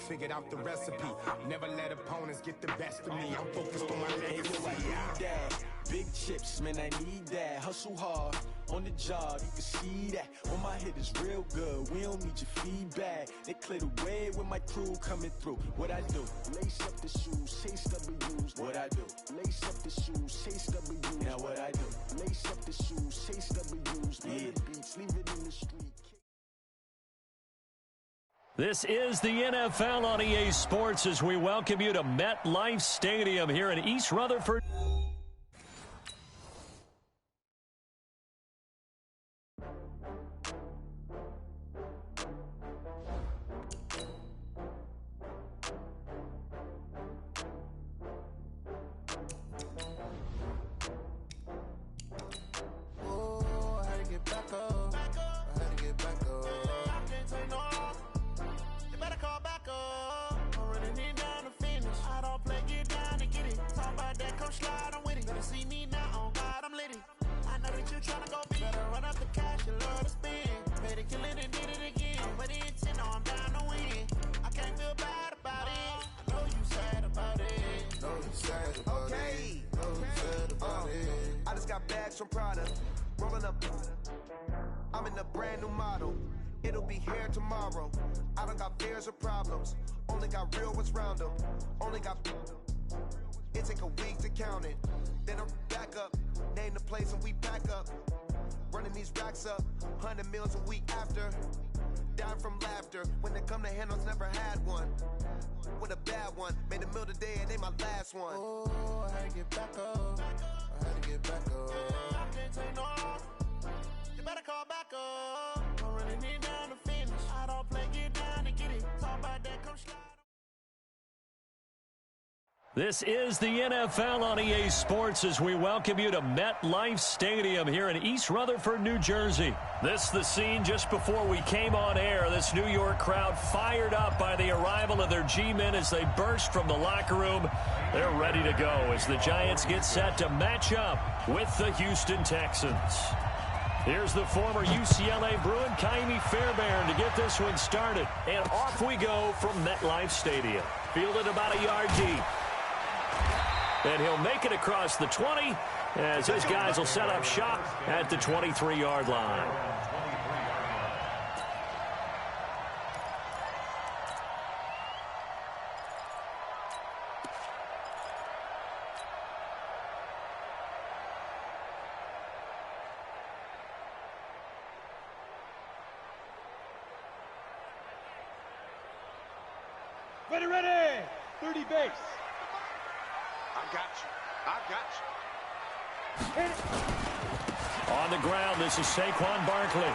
figured out the recipe. Never let opponents get the best of me. I'm focused on my legacy. Big chips, man, I need that. Hustle hard on the job, you can see that. When my hit is real good, we don't need your feedback. They clear the way with my crew coming through. What I do? Lace up the shoes, chase W's. What I do? Lace up the shoes, chase W's. Now what I do? Lace up the shoes, chase W's. Yeah, beats, leave it in the street. This is the NFL on EA Sports as we welcome you to MetLife Stadium here in East Rutherford. I just got bags from Prada, rolling up. I'm in a brand new model. It'll be here tomorrow. I don't got fears or problems. Only got real ones round them. Only got. It take a week to count it. Then I'm back up. Name the place and we pack up. Running these racks up. 100 meals a week after. Down from laughter. When they come to handles, never had one. With a bad one. Made a meal today and they my last one. Oh, I had to get back up. I had to get back up. I can't take no off. You better call back up. I'm running it down to finish. I don't play, get down and get it. Talk about that, come slide. This is the NFL on EA Sports as we welcome you to MetLife Stadium here in East Rutherford, New Jersey. This is the scene just before we came on air. This New York crowd fired up by the arrival of their G-men as they burst from the locker room. They're ready to go as the Giants get set to match up with the Houston Texans. Here's the former UCLA Bruin, Kaimi Fairbairn, to get this one started. And off we go from MetLife Stadium. Fielded about a yard deep. And he'll make it across the 20 as his guys will set up shop at the 23-yard line. Ready, 30 base. I got you. Hit it. On the ground, this is Saquon Barkley.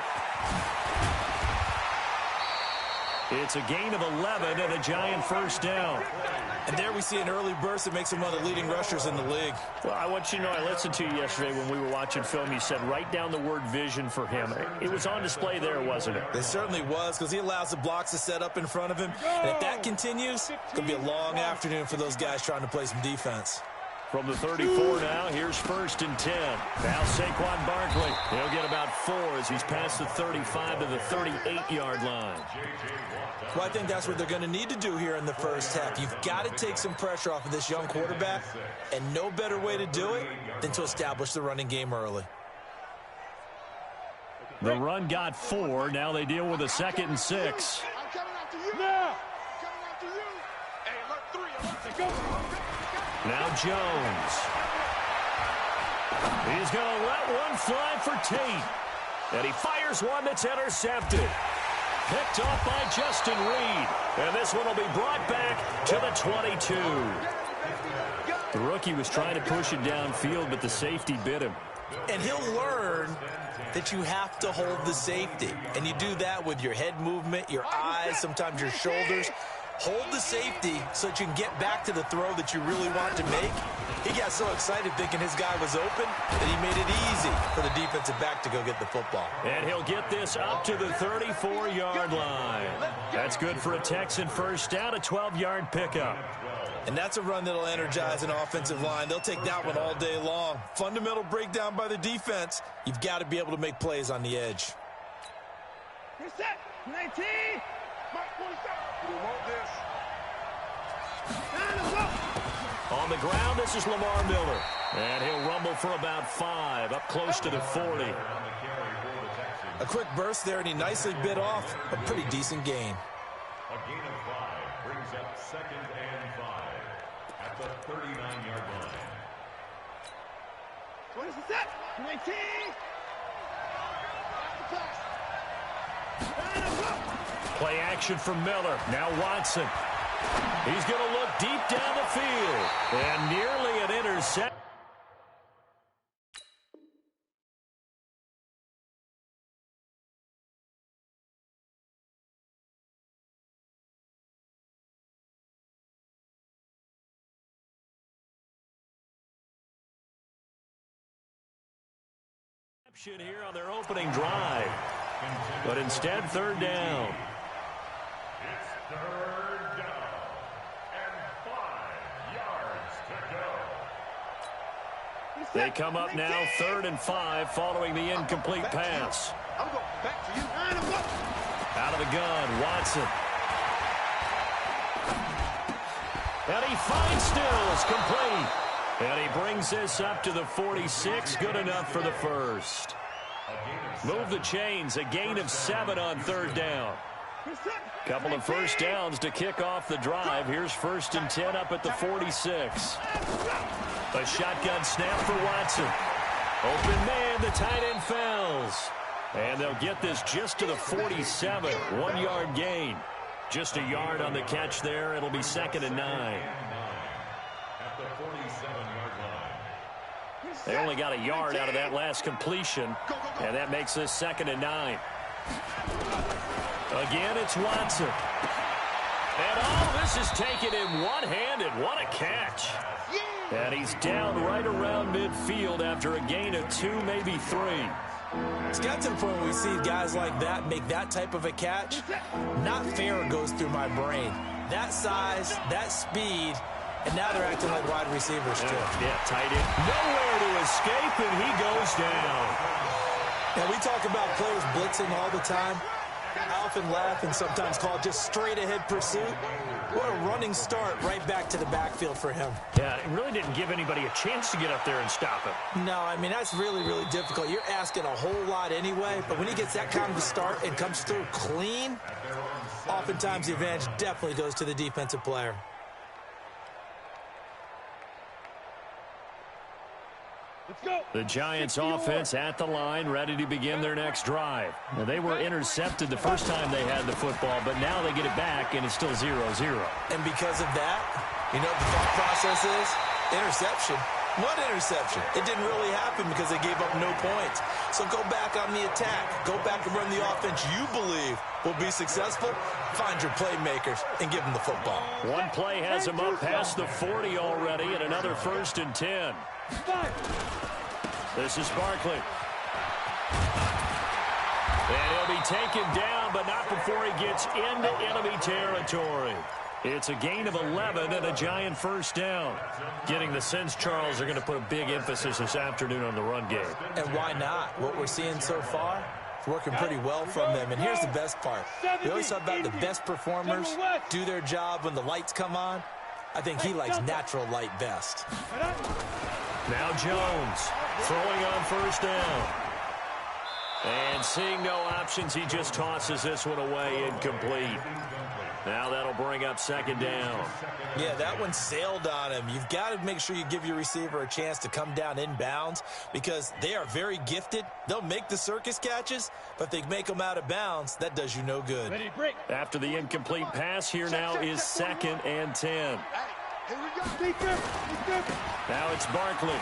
It's a gain of 11 and a Giant first down. And there we see an early burst that makes him one of the leading rushers in the league. Well, I want you to know, I listened to you yesterday when we were watching film. You said write down the word vision for him. It was on display there, wasn't it? It certainly was, because he allows the blocks to set up in front of him. And if that continues, it's going to be a long afternoon for those guys trying to play some defense. From the 34 now, here's 1st and 10. Now Saquon Barkley. He'll get about 4 as he's past the 35 to the 38-yard line. Well, I think that's what they're going to need to do here in the first half. You've got to take some pressure off of this young quarterback, and no better way to do it than to establish the running game early. The run got 4. Now they deal with a 2nd and 6. I'm coming after you. Now. Coming after you. Hey, alert 3. Go. Now Jones. He's going to let one fly for Tate. And he fires one that's intercepted. Picked off by Justin Reed. And this one will be brought back to the 22. The rookie was trying to push it downfield, but the safety bit him. And he'll learn that you have to hold the safety. And you do that with your head movement, your eyes, sometimes your shoulders. Hold the safety so that you can get back to the throw that you really want to make. He got so excited thinking his guy was open that he made it easy for the defensive back to go get the football. And he'll get this up to the 34-yard line. That's good for a Texan first down, a 12-yard pickup. And that's a run that'll energize an offensive line. They'll take that one all day long. Fundamental breakdown by the defense. You've got to be able to make plays on the edge. You're set. 19. Mark 47. You want this? On the ground, this is Lamar Miller. And he'll rumble for about 5, up close to the 40. A quick burst there, and he nicely bit off a pretty decent gain. A gain of 5 brings up 2nd and 5 at the 39-yard line. 20 set. 19. Play action for Miller. Now Watson. He's going to look deep down the field. And nearly an interception. Here on their opening drive. But instead, 3rd down. It's 3rd down and 5 yards to go. They come up now 3rd and 5 following the incomplete pass. I'm going back to you. Out of the gun, Watson. And he finds Stills, complete. And he brings this up to the 46, good enough for the first. Move the chains, a gain of 7 on 3rd down. Couple of first downs to kick off the drive. Here's 1st and 10 up at the 46. A shotgun snap for Watson. Open man, the tight end falls. And they'll get this just to the 47, 1-yard gain. Just a yard on the catch there. It'll be 2nd and 9. At the 47-yard line. They only got a yard out of that last completion, and that makes this 2nd and 9. Again, it's Watson. And all this is taken in one-handed. What a catch. And he's down right around midfield after a gain of 2, maybe 3. It's got to the point where we see guys like that make that type of a catch. Not fair goes through my brain. That size, that speed, and now they're acting like wide receivers too. Yeah, tight end. Nowhere to escape, and he goes down. Now, we talk about players blitzing all the time. I often laugh and sometimes call it just straight-ahead pursuit. What a running start right back to the backfield for him. Yeah, it really didn't give anybody a chance to get up there and stop him. No, I mean, that's really, really difficult. You're asking a whole lot anyway, but when he gets that kind of a start and comes through clean, oftentimes the advantage definitely goes to the defensive player. The Giants offense at the line, ready to begin their next drive. Now, they were intercepted the first time they had the football, but now they get it back, and it's still 0-0. And because of that, you know what the thought process is? Interception. What interception? It didn't really happen because they gave up no points. So go back on the attack. Go back and run the offense you believe will be successful. Find your playmakers and give them the football. One play has him up past the 40 already, and another 1st and 10. This is Barkley. And he'll be taken down, but not before he gets into enemy territory. It's a gain of 11 and a Giant 1st down. Getting the sense, Charles, are going to put a big emphasis this afternoon on the run game. And why not? What we're seeing so far, it's working pretty well from them. And here's the best part. We always talk about the best performers do their job when the lights come on. I think he likes natural light best. Now Jones throwing on 1st down. And seeing no options, he just tosses this one away incomplete. Now that'll bring up 2nd down. Yeah, that one sailed on him. You've got to make sure you give your receiver a chance to come down inbounds because they are very gifted. They'll make the circus catches, but if they make them out of bounds, that does you no good. After the incomplete pass, here now is 2nd and 10. Here we go. Now it's Barkley.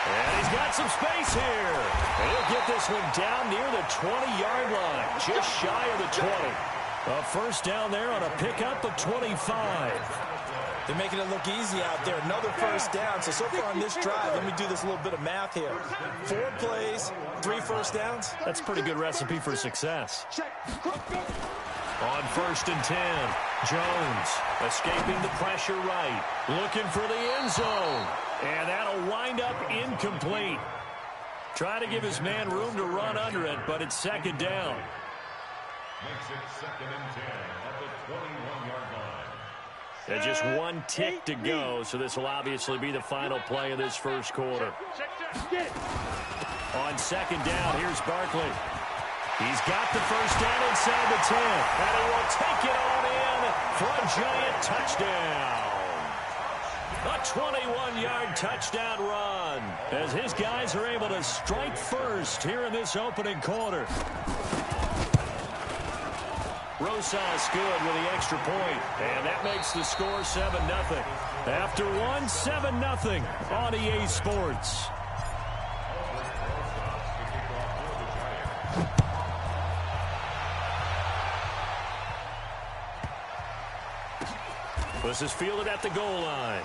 And he's got some space here. And he'll get this one down near the 20-yard line, just shy of the 20. A 1st down there on a pickup of 25. They're making it look easy out there. Another 1st down. So far on this drive, let me do this little bit of math here. 4 plays, 3 1st downs. That's a pretty good recipe for success. On 1st and 10, Jones escaping the pressure right, looking for the end zone, and that'll wind up incomplete. Trying to give his man room to run under it, but it's 2nd down. Makes it 2nd and 10 at the 21-yard line. And just one tick to go, so this will obviously be the final play of this first quarter. On second down, here's Barkley. He's got the first down inside the 10, and he will take it on in for a giant touchdown. A 21-yard touchdown run as his guys are able to strike first here in this opening quarter. Rosas good with the extra point, and that makes the score 7-0. After one, 7-0 on EA Sports. This is fielded at the goal line.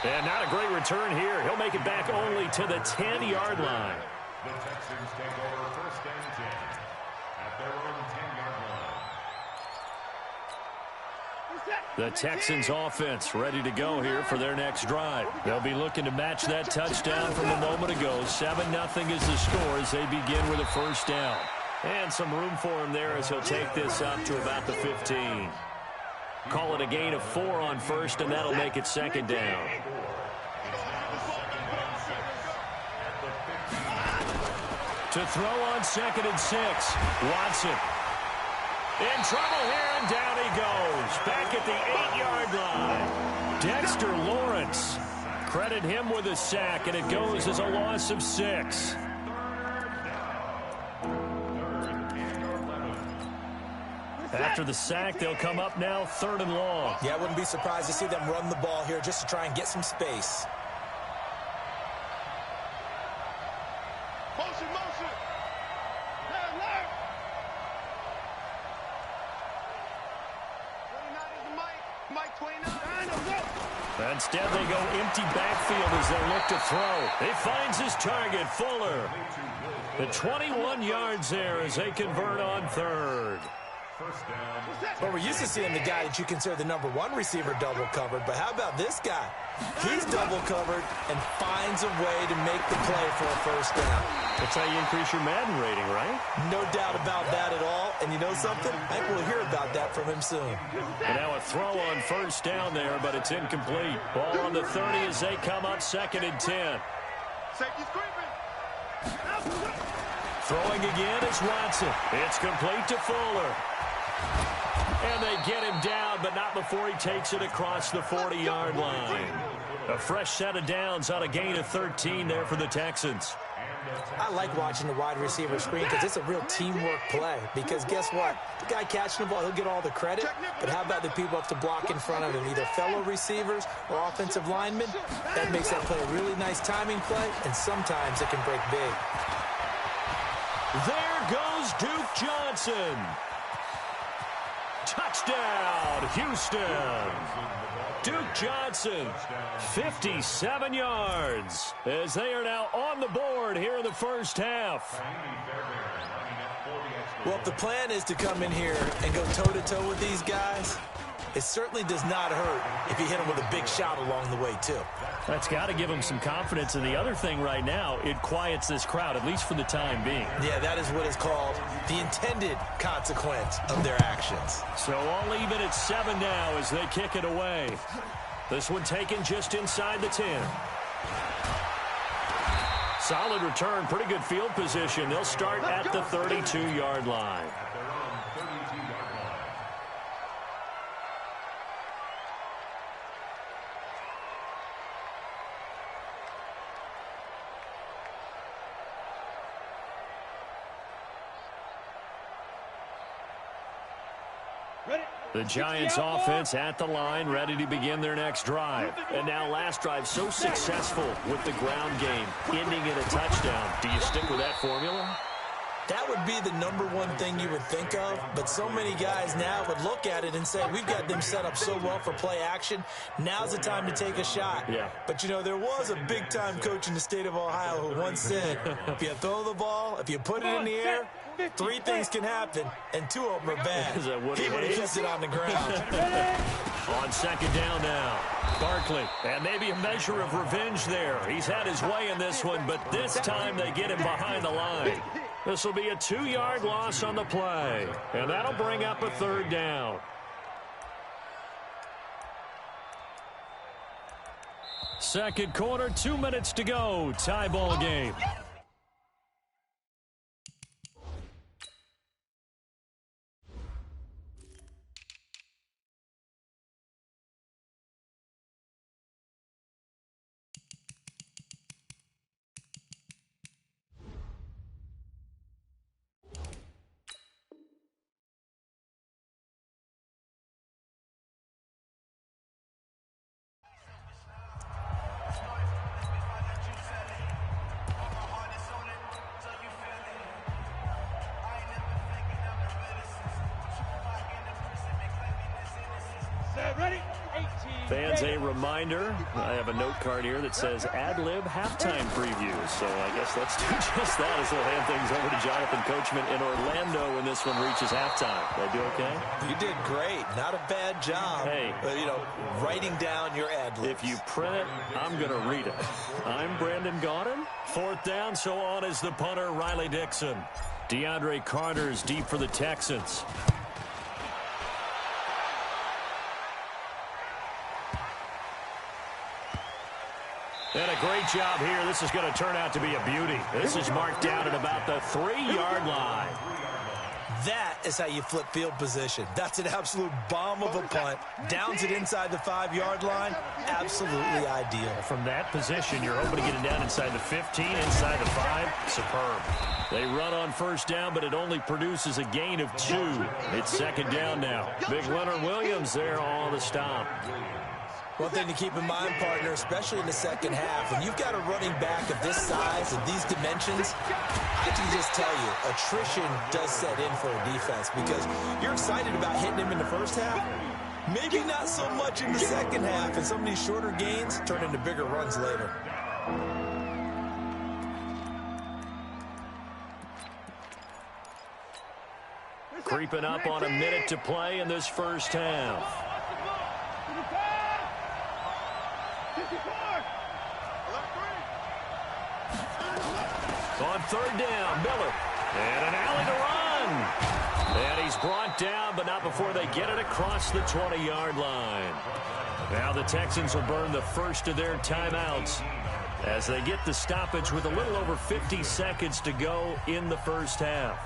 And not a great return here. He'll make it back only to the 10-yard line. The Texans take over first and 10 at their own 10-yard line. The Texans offense ready to go here for their next drive. They'll be looking to match that touchdown from a moment ago. 7-0 is the score as they begin with a first down. And some room for him there as he'll take this up to about the 15. Call it a gain of 4 on first, and that'll make it second down. To throw on second and 6, Watson. In trouble here, and down he goes. Back at the 8-yard line. Dexter Lawrence. Credit him with a sack, and it goes as a loss of 6. After the sack, they'll come up now 3rd and long. Yeah, I wouldn't be surprised to see them run the ball here just to try and get some space. Motion, motion. Left. 29 is the Mike 29. Instead, they go empty backfield as they look to throw. He finds his target, Fuller. The 21 yards there as they convert on 3rd. Well, we're used to seeing the guy that you consider the #1 receiver double covered, but how about this guy? He's double covered and finds a way to make the play for a first down. That's how you increase your Madden rating, right? No doubt about that at all. And you know something? I think we'll hear about that from him soon. And now a throw on first down there, but it's incomplete. Ball on the 30 as they come up 2nd and 10. Safety screaming. Throwing again is Watson. It's complete to Fuller. And they get him down, but not before he takes it across the 40-yard line. A fresh set of downs on a gain of 13 there for the Texans. I like watching the wide receiver screen because it's a real teamwork play. Because guess what? The guy catching the ball, he'll get all the credit. But how about the people up to block in front of him, either fellow receivers or offensive linemen? That makes that play a really nice timing play, and sometimes it can break big. There goes Duke Johnson. Touchdown, Houston. Duke Johnson, 57 yards, as they are now on the board here in the first half. Well, if the plan is to come in here and go toe-to-toe with these guys, it certainly does not hurt if you hit them with a big shot along the way, too. That's got to give them some confidence. And the other thing right now, it quiets this crowd, at least for the time being. Yeah, that is what is called the intended consequence of their actions. So all even at 7 now as they kick it away. This one taken just inside the 10. Solid return, pretty good field position. They'll start at the 32-yard line. The Giants offense at the line, ready to begin their next drive. And now last drive so successful with the ground game, ending in a touchdown. Do you stick with that formula? That would be the #1 thing you would think of, but so many guys now would look at it and say, we've got them set up so well for play action, now's the time to take a shot. Yeah. But, you know, there was a big-time coach in the state of Ohio who once said, if you throw the ball, if you put it in the air, 3 things can happen, and 2 of them are bad. He would have just it on the ground. On second down now, Barkley. And maybe a measure of revenge there. He's had his way in this one, but this time they get him behind the line. This will be a 2-yard loss on the play, and that'll bring up a 3rd down. Second quarter, 2 minutes to go. Tie ball game. Fans, a reminder, I have a note card here that says ad-lib halftime preview. So I guess let's do just that as we'll hand things over to Jonathan Coachman in Orlando when this one reaches halftime. Did I do okay? You did great. Not a bad job. Hey. Writing down your ad-libs. If you print it, I'm going to read it. I'm Brandon Gaudin. Fourth down, so on is the punter, Riley Dixon. DeAndre Carter's deep for the Texans. And a great job here. This is going to turn out to be a beauty. This is marked down at about the 3-yard line. That is how you flip field position. That's an absolute bomb of a punt. Downs it inside the 5-yard line. Absolutely ideal. From that position, you're hoping to get it down inside the 15, inside the 5. Superb. They run on first down, but it only produces a gain of 2. It's second down now. Big Leonard Williams there on the stop. One thing to keep in mind, partner, especially in the second half, when you've got a running back of this size and these dimensions, I can just tell you, attrition does set in for a defense because you're excited about hitting him in the first half. Maybe not so much in the second half, and some of these shorter gains turn into bigger runs later. Creeping up on a minute to play in this first half. On third down, Miller. And an alley to run. And he's brought down, but not before they get it across the 20-yard line. Now the Texans will burn the first of their timeouts as they get the stoppage with a little over 50 seconds to go in the first half.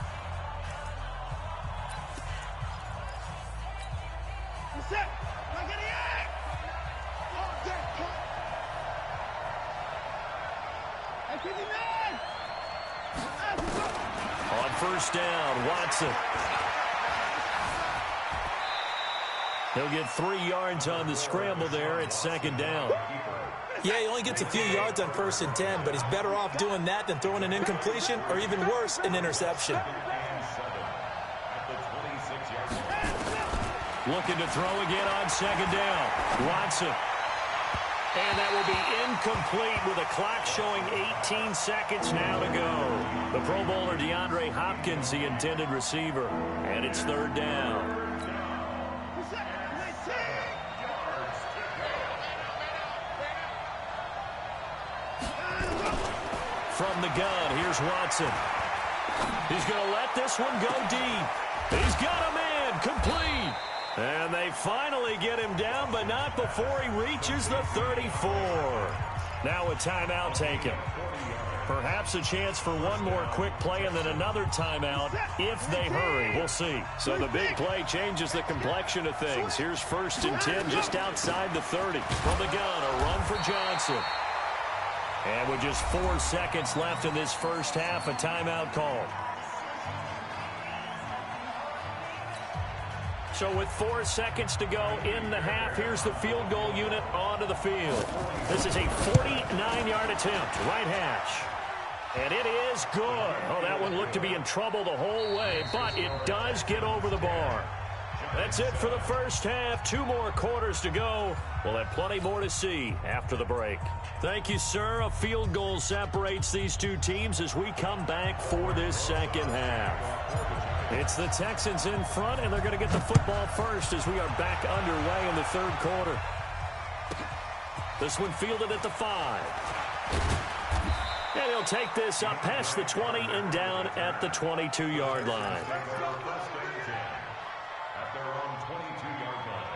On first down, Watson. He'll get 3 yards on the scramble there at second down. Yeah, he only gets a few yards on 1st and 10, but he's better off doing that than throwing an incompletion or even worse, an interception. Looking to throw again on second down. Watson. And that will be incomplete with a clock showing 18 seconds now to go. The Pro Bowler DeAndre Hopkins, the intended receiver. And it's third down. From the gun, here's Watson. He's going to let this one go deep. He's got a man, complete. And they finally get him down, but not before he reaches the 34. Now a timeout taken. Perhaps a chance for one more quick play and then another timeout if they hurry. We'll see. So the big play changes the complexion of things. Here's 1st and 10 just outside the 30. From the gun, a run for Johnson. And with just 4 seconds left in this first half, a timeout called. So with 4 seconds to go in the half, here's the field goal unit onto the field. This is a 49-yard attempt, right hash. And it is good. Oh, that one looked to be in trouble the whole way, but it does get over the bar. That's it for the first half. 2 more quarters to go. We'll have plenty more to see after the break. Thank you, sir. A field goal separates these two teams as we come back for this second half. It's the Texans in front, and they're going to get the football first as we are back underway in the third quarter. This one fielded at the 5. And he'll take this up past the 20 and down at the 22-yard line. At their own 22-yard line.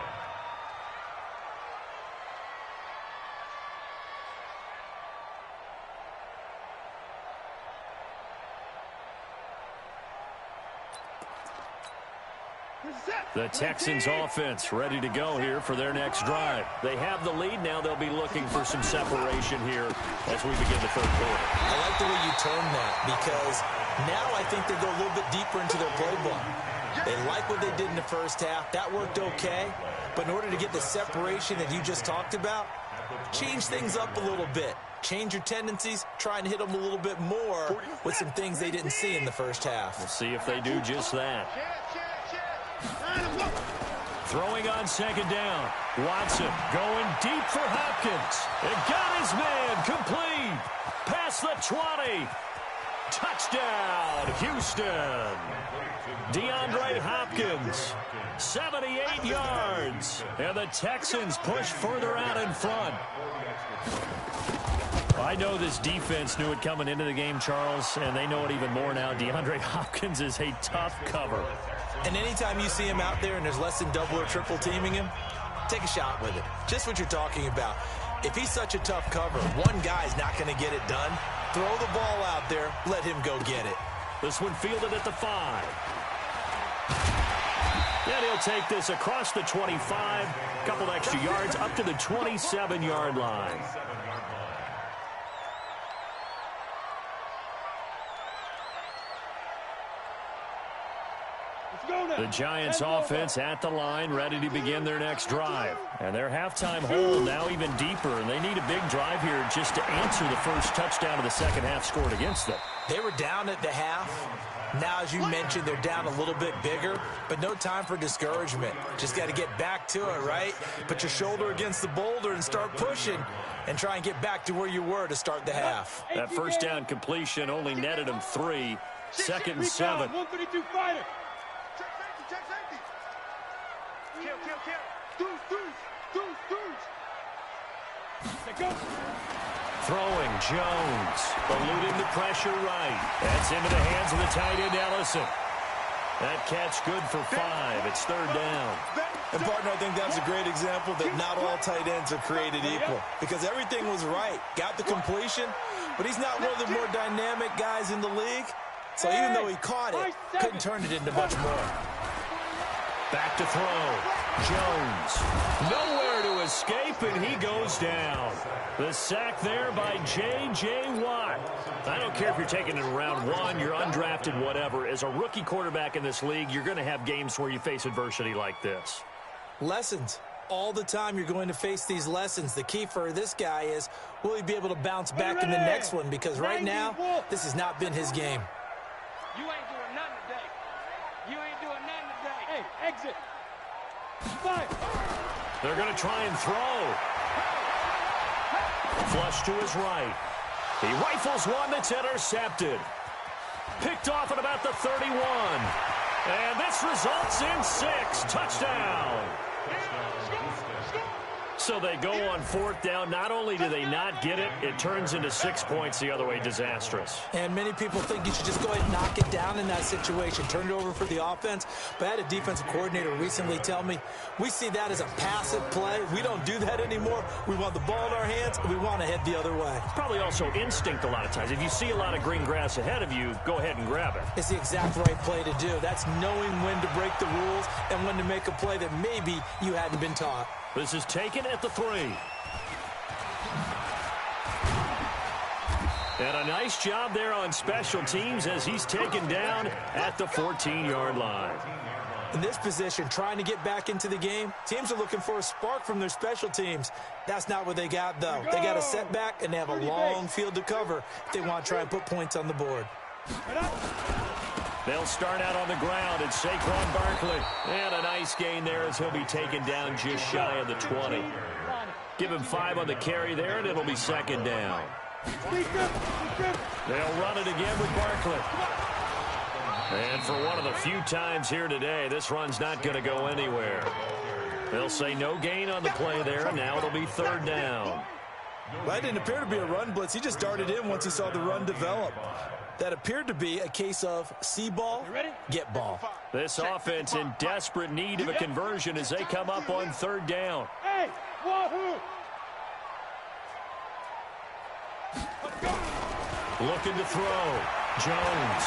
The Texans offense ready to go here for their next drive. They have the lead now. They'll be looking for some separation here as we begin the third quarter. I like the way you term that because now I think they go a little bit deeper into their playbook. They like what they did in the first half. That worked okay. But in order to get the separation that you just talked about, change things up a little bit. Change your tendencies, try and hit them a little bit more with some things they didn't see in the first half. We'll see if they do just that. Throwing on second down. Watson going deep for Hopkins. It got his man complete. Past the 20. Touchdown, Houston. DeAndre Hopkins, 78 yards. And the Texans push further out in front. I know this defense knew it coming into the game, Charles, and they know it even more now. DeAndre Hopkins is a tough cover. And anytime you see him out there and there's less than double or triple teaming him, take a shot with it. Just what you're talking about. If he's such a tough cover, one guy's not going to get it done. Throw the ball out there. Let him go get it. This one fielded at the 5. And he'll take this across the 25. Couple extra yards up to the 27-yard line. The Giants offense at the line, ready to begin their next drive. And their halftime hole now even deeper, and they need a big drive here just to answer the first touchdown of the second half scored against them. They were down at the half. Now, as you mentioned, they're down a little bit bigger, but no time for discouragement. Just got to get back to it, right? Put your shoulder against the boulder and start pushing and try and get back to where you were to start the half. That first down completion only netted them 3. Second and 7. 132 fighter. Check safety. Kill. Deuce. Let's go. Throwing Jones, eluding the pressure right. That's into the hands of the tight end Ellison. That catch good for 5. It's third down. And, partner, I think that's a great example that not all tight ends are created equal because everything was right. Got the completion, but he's not one of the more dynamic guys in the league. So even though he caught it, couldn't turn it into much more. Back to throw. Jones. Nowhere to escape, and he goes down. The sack there by J.J. Watt. I don't care if you're taking it in round 1, you're undrafted, whatever. As a rookie quarterback in this league, you're going to have games where you face adversity like this. Lessons. All the time you're going to face these lessons. The key for this guy is, will he be able to bounce back in the next one? Because right now, this has not been his game. You ain't doing nothing today. Hey, exit. 5. They're going to try and throw. Flush to his right. He rifles one that's intercepted. Picked off at about the 31. And this results in 6. Touchdown. So they go on fourth down. Not only do they not get it, it turns into 6 points the other way. Disastrous. And many people think you should just go ahead and knock it down in that situation. Turn it over for the offense. But I had a defensive coordinator recently tell me, we see that as a passive play. We don't do that anymore. We want the ball in our hands, and we want to head the other way. Probably also instinct a lot of times. If you see a lot of green grass ahead of you, go ahead and grab it. It's the exact right play to do. That's knowing when to break the rules and when to make a play that maybe you hadn't been taught. This is taken at the 3. And a nice job there on special teams as he's taken down at the 14-yard line. In this position, trying to get back into the game, teams are looking for a spark from their special teams. That's not what they got, though. They got a setback, and they have a long field to cover if they want to try and put points on the board. They'll start out on the ground, and Saquon Barkley. And a nice gain there as he'll be taken down just shy of the 20. Give him 5 on the carry there, and it'll be second down. They'll run it again with Barkley. And for one of the few times here today, this run's not going to go anywhere. They'll say no gain on the play there, and now it'll be third down. Well, that didn't appear to be a run blitz. He just darted in once he saw the run develop. That appeared to be a case of see ball, get ball. This offense in desperate need of a conversion as they come up on third down. Hey, wahoo! Looking to throw. Jones.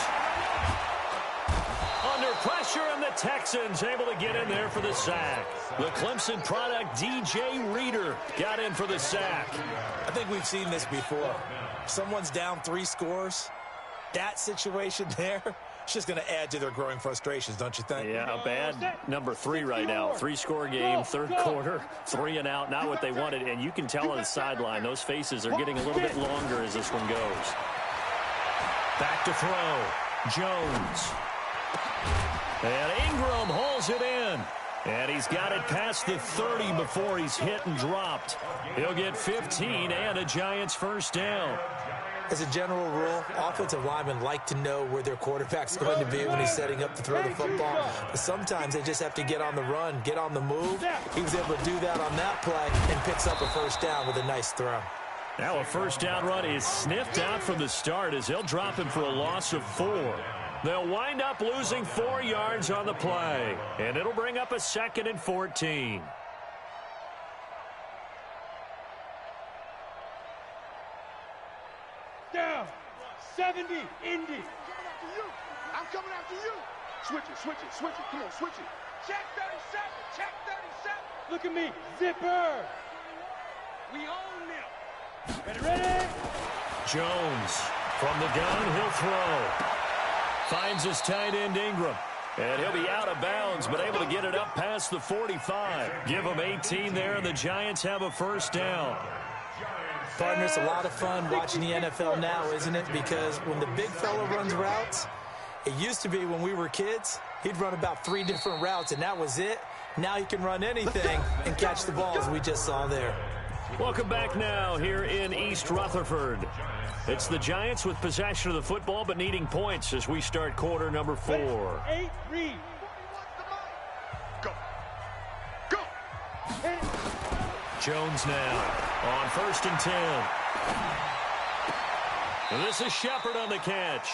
Under pressure. pressure, and the Texans able to get in there for the sack. The Clemson product, DJ Reader, got in for the sack. I think we've seen this before. Someone's down 3 scores. That situation there, it's just going to add to their growing frustrations, don't you think? Yeah, a bad number 3 right now. 3-score game, third quarter, 3 and out, not what they wanted. And you can tell on the sideline, those faces are getting a little bit longer as this one goes. Back to throw. Jones. And Ingram hauls it in. And he's got it past the 30 before he's hit and dropped. He'll get 15 and a Giants first down. As a general rule, offensive linemen like to know where their quarterback's going to be when he's setting up to throw the football. But sometimes they just have to get on the run, get on the move. He was able to do that on that play and picks up a first down with a nice throw. Now a first down run is sniffed out from the start as they'll drop him for a loss of 4. They'll wind up losing 4 yards on the play, and it'll bring up a 2nd and 14. Down. 70, Indy. I'm coming after you. Switch it, switch it, switch it. Come on, switch it. Check 37, check 37. Look at me, zipper. We own them. Ready? Jones from the gun, he'll throw. Finds his tight end Ingram. And he'll be out of bounds, but able to get it up past the 45. Give him 18 there, and the Giants have a first down. Partner, it's a lot of fun watching the NFL now, isn't it? Because when the big fella runs routes, it used to be when we were kids, he'd run about 3 different routes, and that was it. Now he can run anything and catch the ball, as we just saw there. Welcome back now here in East Rutherford. It's the Giants with possession of the football, but needing points as we start quarter number 4. 8, read. Go. Go. Jones now on 1st and 10. And this is Shepard on the catch.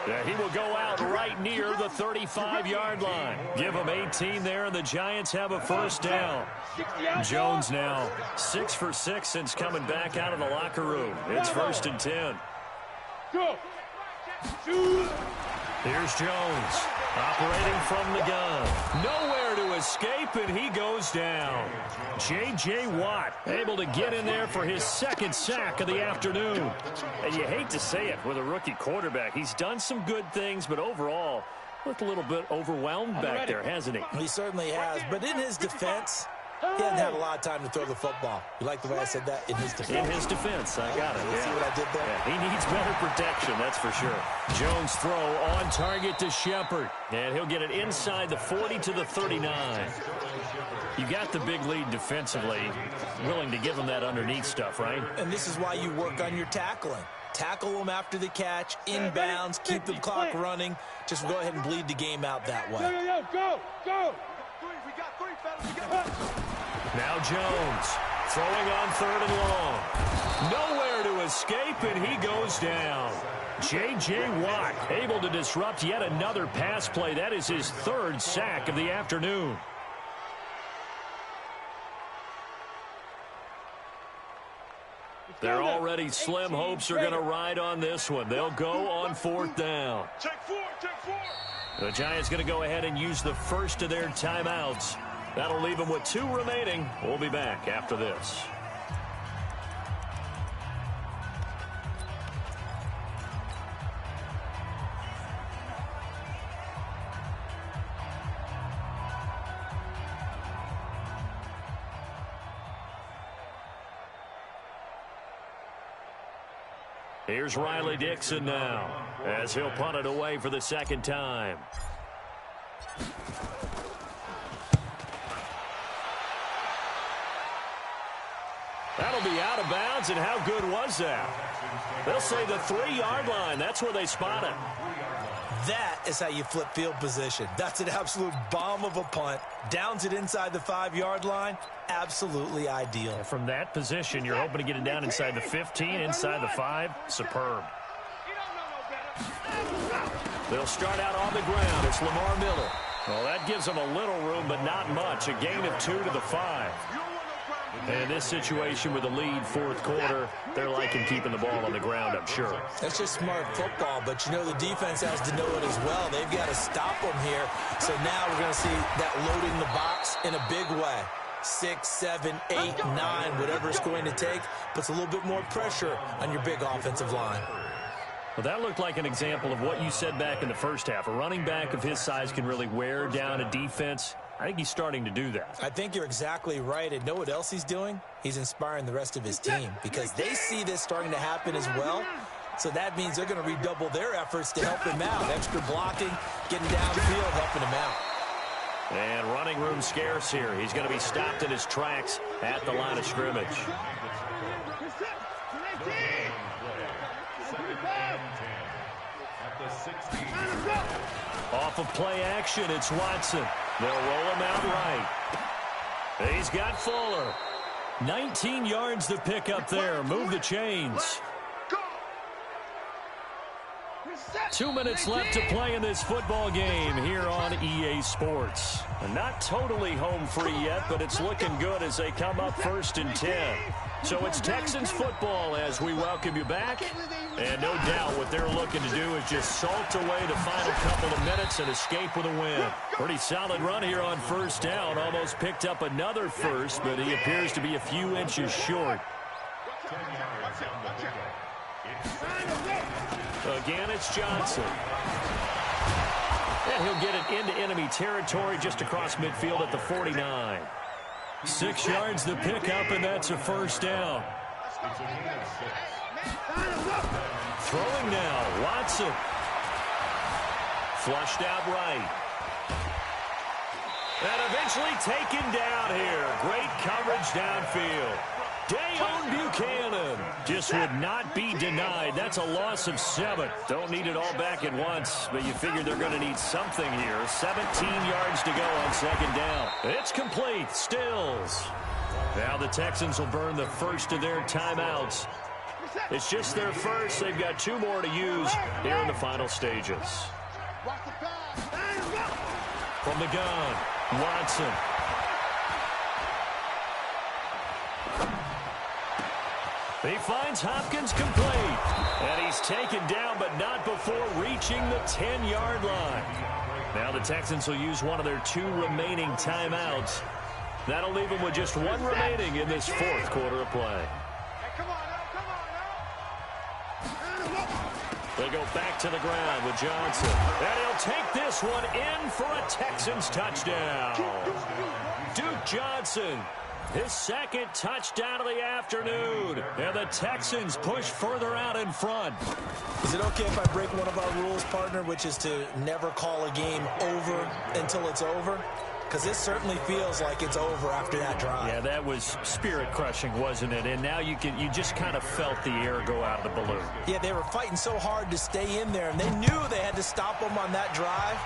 Yeah, he will go out right near the 35-yard line. Give him 18 there, and the Giants have a first down. Jones now 6 for 6 since coming back out of the locker room. It's 1st and 10. Go. Here's Jones operating from the gun. Nowhere to escape, and he goes down. J.J. Watt able to get in there for his 2nd sack of the afternoon. And you hate to say it with a rookie quarterback. He's done some good things, but overall, looked a little bit overwhelmed back there, hasn't he? He certainly has. But in his defense, he hasn't had a lot of time to throw the football. You like the way I said that? In his defense. In his defense, I got it. You see what I did there? Yeah, he needs better protection, that's for sure. Jones throw on target to Shepard. And he'll get it inside the 40 to the 39. You got the big lead defensively, willing to give him that underneath stuff, right? And this is why you work on your tackling. Tackle them after the catch, inbounds, keep the clock running. Just go ahead and bleed the game out that way. Go, go. We got 3, fellas. We got 3. Now Jones throwing on 3rd and long. Nowhere to escape, and he goes down. J.J. Watt able to disrupt yet another pass play. That is his 3rd sack of the afternoon. They're already slim hopes are going to ride on this one. They'll go on 4th down. Take 4, take 4. The Giants going to go ahead and use the first of their timeouts. That'll leave them with 2 remaining. We'll be back after this. Here's Riley Dixon now as he'll punt it away for the 2nd time. That'll be out of bounds, and how good was that? They'll say the 3-yard line. That's where they spot it. That is how you flip field position. That's an absolute bomb of a punt. Downs it inside the 5-yard line. Absolutely ideal. And from that position, you're hoping to get it down inside the 15, inside the 5. Superb. They'll start out on the ground. It's Lamar Miller. Well, that gives them a little room, but not much. A gain of 2 to the 5. And in this situation with the lead fourth quarter, they're liking keeping the ball on the ground, I'm sure. That's just smart football, but you know the defense has to know it as well. They've got to stop them here. So now we're going to see that loading the box in a big way. 6, 7, 8, 9, whatever it's going to take, puts a little bit more pressure on your big offensive line. Well, that looked like an example of what you said back in the first half. A running back of his size can really wear down a defense. I think he's starting to do that. I think you're exactly right. And know what else he's doing? He's inspiring the rest of his team because they see this starting to happen as well. So that means they're going to redouble their efforts to help him out. Extra blocking, getting downfield, helping him out. And running room scarce here. He's going to be stopped in his tracks at the line of scrimmage. Off of play action, it's Watson. They'll roll him out right. He's got Fuller. 19 yards to pick up there. Move the chains. 2 minutes left to play in this football game here on EA Sports. Not totally home free yet, but it's looking good as they come up 1st and 10. So it's Texans football as we welcome you back. And no doubt what they're looking to do is just salt away the final couple of minutes and escape with a win. Pretty solid run here on 1st down. Almost picked up another first, but he appears to be a few inches short. Again, it's Johnson. And he'll get it into enemy territory just across midfield at the 49. 6 yards to pick up, and that's a 1st down. Throwing now, Watson. Flushed out right. And eventually taken down here. Great coverage downfield. Dayon Buchanan just would not be denied. That's a loss of 7. Don't need it all back at once, but you figure they're going to need something here. 17 yards to go on 2nd down. It's complete. Stills. Now the Texans will burn the first of their timeouts. It's just their first. They've got 2 more to use here in the final stages. From the gun, Watson. He finds Hopkins complete. And he's taken down, but not before reaching the 10-yard line. Now the Texans will use one of their 2 remaining timeouts. That'll leave them with just 1 remaining in this 4th quarter of play. They go back to the ground with Johnson. And he'll take this one in for a Texans touchdown. Duke Johnson. His 2nd touchdown of the afternoon. And the Texans push further out in front. Is it okay if I break one of our rules, partner, which is to never call a game over until it's over? Because this certainly feels like it's over after that drive. Yeah, that was spirit-crushing, wasn't it? And now you just kind of felt the air go out of the balloon. Yeah, they were fighting so hard to stay in there, and they knew they had to stop them on that drive.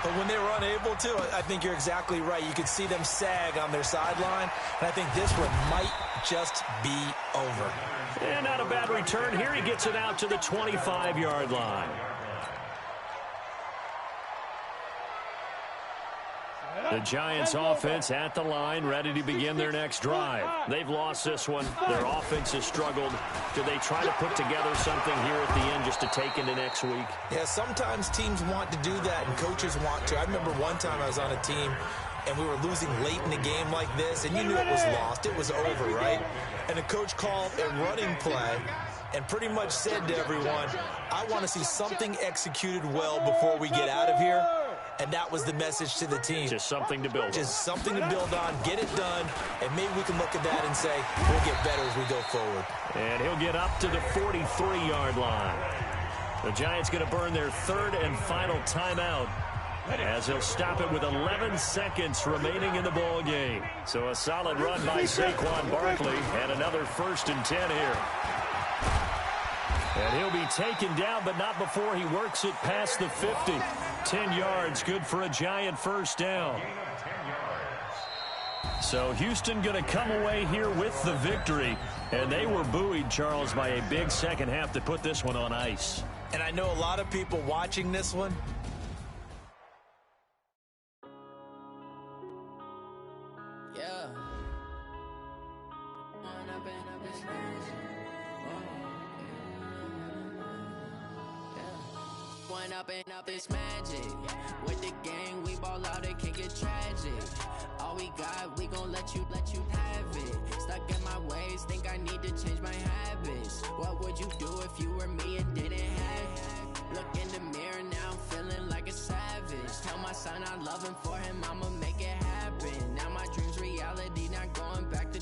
But when they were unable to, I think you're exactly right. You could see them sag on their sideline, and I think this one might just be over. And not a bad return here. He gets it out to the 25-yard line. The Giants offense at the line, ready to begin their next drive. They've lost this one. Their offense has struggled. Do they try to put together something here at the end just to take into next week? Yeah, sometimes teams want to do that and coaches want to. I remember one time I was on a team and we were losing late in the game like this, and you knew it was lost. It was over, right? And the coach called a running play and pretty much said to everyone, I want to see something executed well before we get out of here. And that was the message to the team. Just something to build on. Just something to build on, get it done, and maybe we can look at that and say, we'll get better as we go forward. And he'll get up to the 43-yard line. The Giants going to burn their 3rd and final timeout as he'll stop it with 11 seconds remaining in the ball game. So a solid run by Saquon Barkley and another 1st and 10 here. And he'll be taken down, but not before he works it past the 50. 10 yards, good for a Giant 1st down. So Houston going to come away here with the victory. And they were buoyed, Charles, by a big second half to put this one on ice. And I know a lot of people watching this one. One up and up is magic. With the gang, we ball out, it can get tragic. All we got, we gon' let you have it. Stuck in my ways, think I need to change my habits. What would you do if you were me and didn't have it? Look in the mirror now, I'm feeling like a savage. Tell my son I love him, for him I'ma make it happen. Now my dream's reality, not going back to.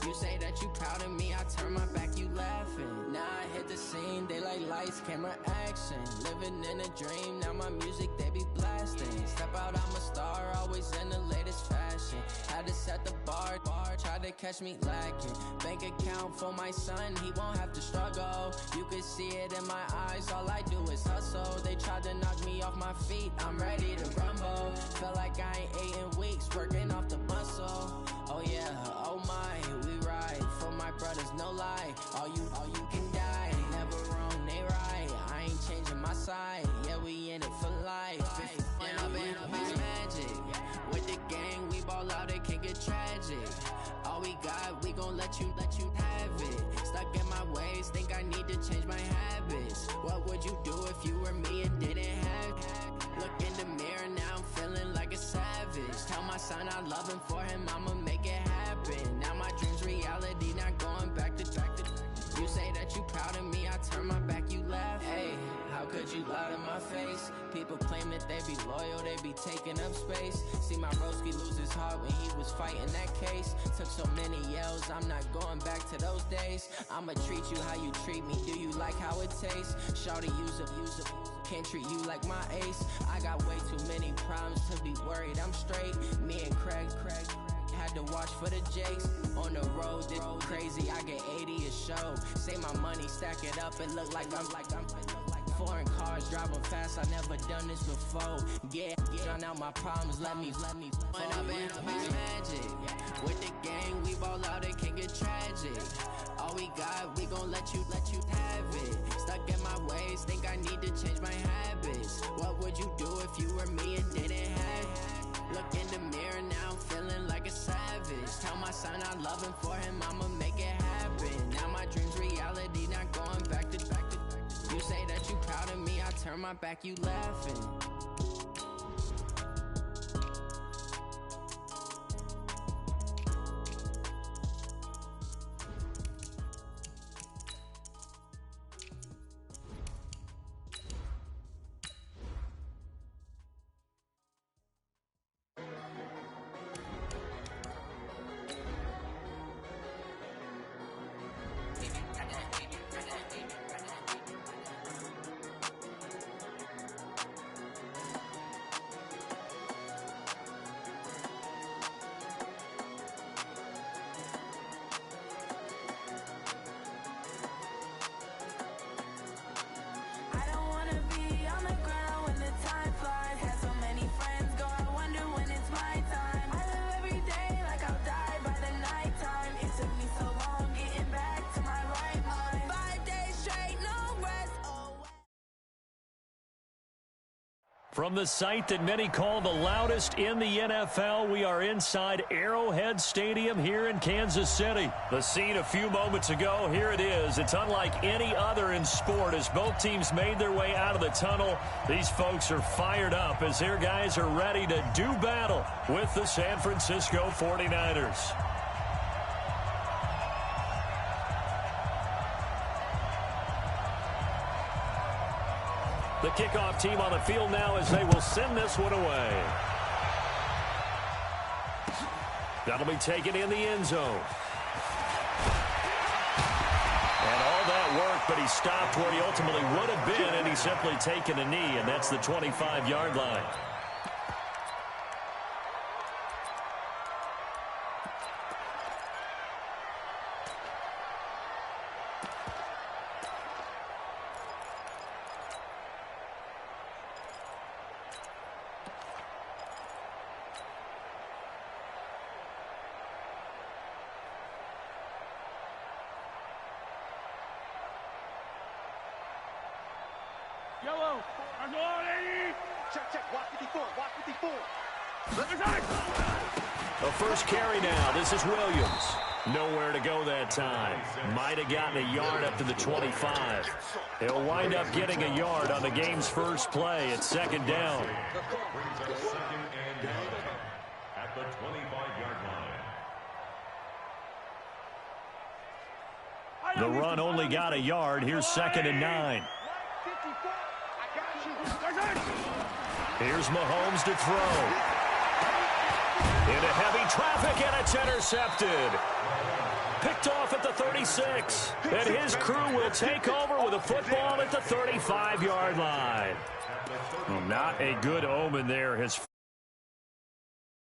You say that you proud of me, I turn my back, you laughing. Now I hit the scene, they like lights, camera, action. Living in a dream, now my music, they be blasting. Step out, I'm a star, always in the latest fashion. Had to set the bar, try to catch me lacking. Bank account for my son, he won't have to struggle. You can see it in my eyes, all I do is hustle. They tried to knock me off my feet, I'm ready to rumble. Felt like I ain't ate in weeks, working off the muscle. Oh yeah, oh my, we ride for my brothers, no lie. All you can die, never wrong, they right. I ain't changing my side, yeah, we in it for life. If up is magic. With the gang, we ball out, it can get tragic. All we got, we gon' let you have it. Stuck in my ways, think I need to change my habits. What would you do if you were me and didn't have it? Look in the mirror, now I'm feeling like a savage. Tell my son I love him, for him I'ma make it happen. Now my dream's reality, not going back to. You say that you proud of me, I turn my back, you laugh. Hey, how could you lie to my face? People claim that they be loyal, they be taking up space. See my broski lose his heart when he was fighting that case. Took so many yells, I'm not going back to those days. I'ma treat you how you treat me, do you like how it tastes? Shawty, use it. Can't treat you like my ace. I got way too many problems to be worried, I'm straight. Me and Craig had to watch for the Jakes. On the road, this crazy, I get 80 a show. Say my money, stack it up, it look like I'm foreign cars, driving fast, I never done this before. Yeah, drown out my problems, let me One up and up is magic. With the gang, we ball out, it can get tragic. All we got, we gon' let you have it. Stuck in my ways, think I need to change my habits. What would you do if you were me and didn't have it? Look in the mirror, now I'm feeling like a savage. Tell my son I love him, for him I'ma make it happen. Now my dream's reality, not going back to. You say that you proud of me, I turn my back, you laughing. From the site that many call the loudest in the NFL, we are inside Arrowhead Stadium here in Kansas City. The scene a few moments ago, here it is. It's unlike any other in sport as both teams made their way out of the tunnel. These folks are fired up as their guys are ready to do battle with the San Francisco 49ers. The kickoff team on the field now as they will send this one away. That'll be taken in the end zone. And all that work, but he stopped where he ultimately would have been, and he's simply taken a knee, and that's the 25-yard line. Yellow, I'm ready. Check, watch 54, watch 54. The first carry now, this is Williams. Nowhere to go that time. Might have gotten a yard up to the 25. He'll wind up getting a yard on the game's first play at second down. Brings up second and 9 at the 25-yard line. The run only got a yard. Here's second and 9. Here's Mahomes to throw. Into heavy traffic, and it's intercepted. Picked off at the 36. And his crew will take over with a football at the 35-yard line. Well, not a good omen there. His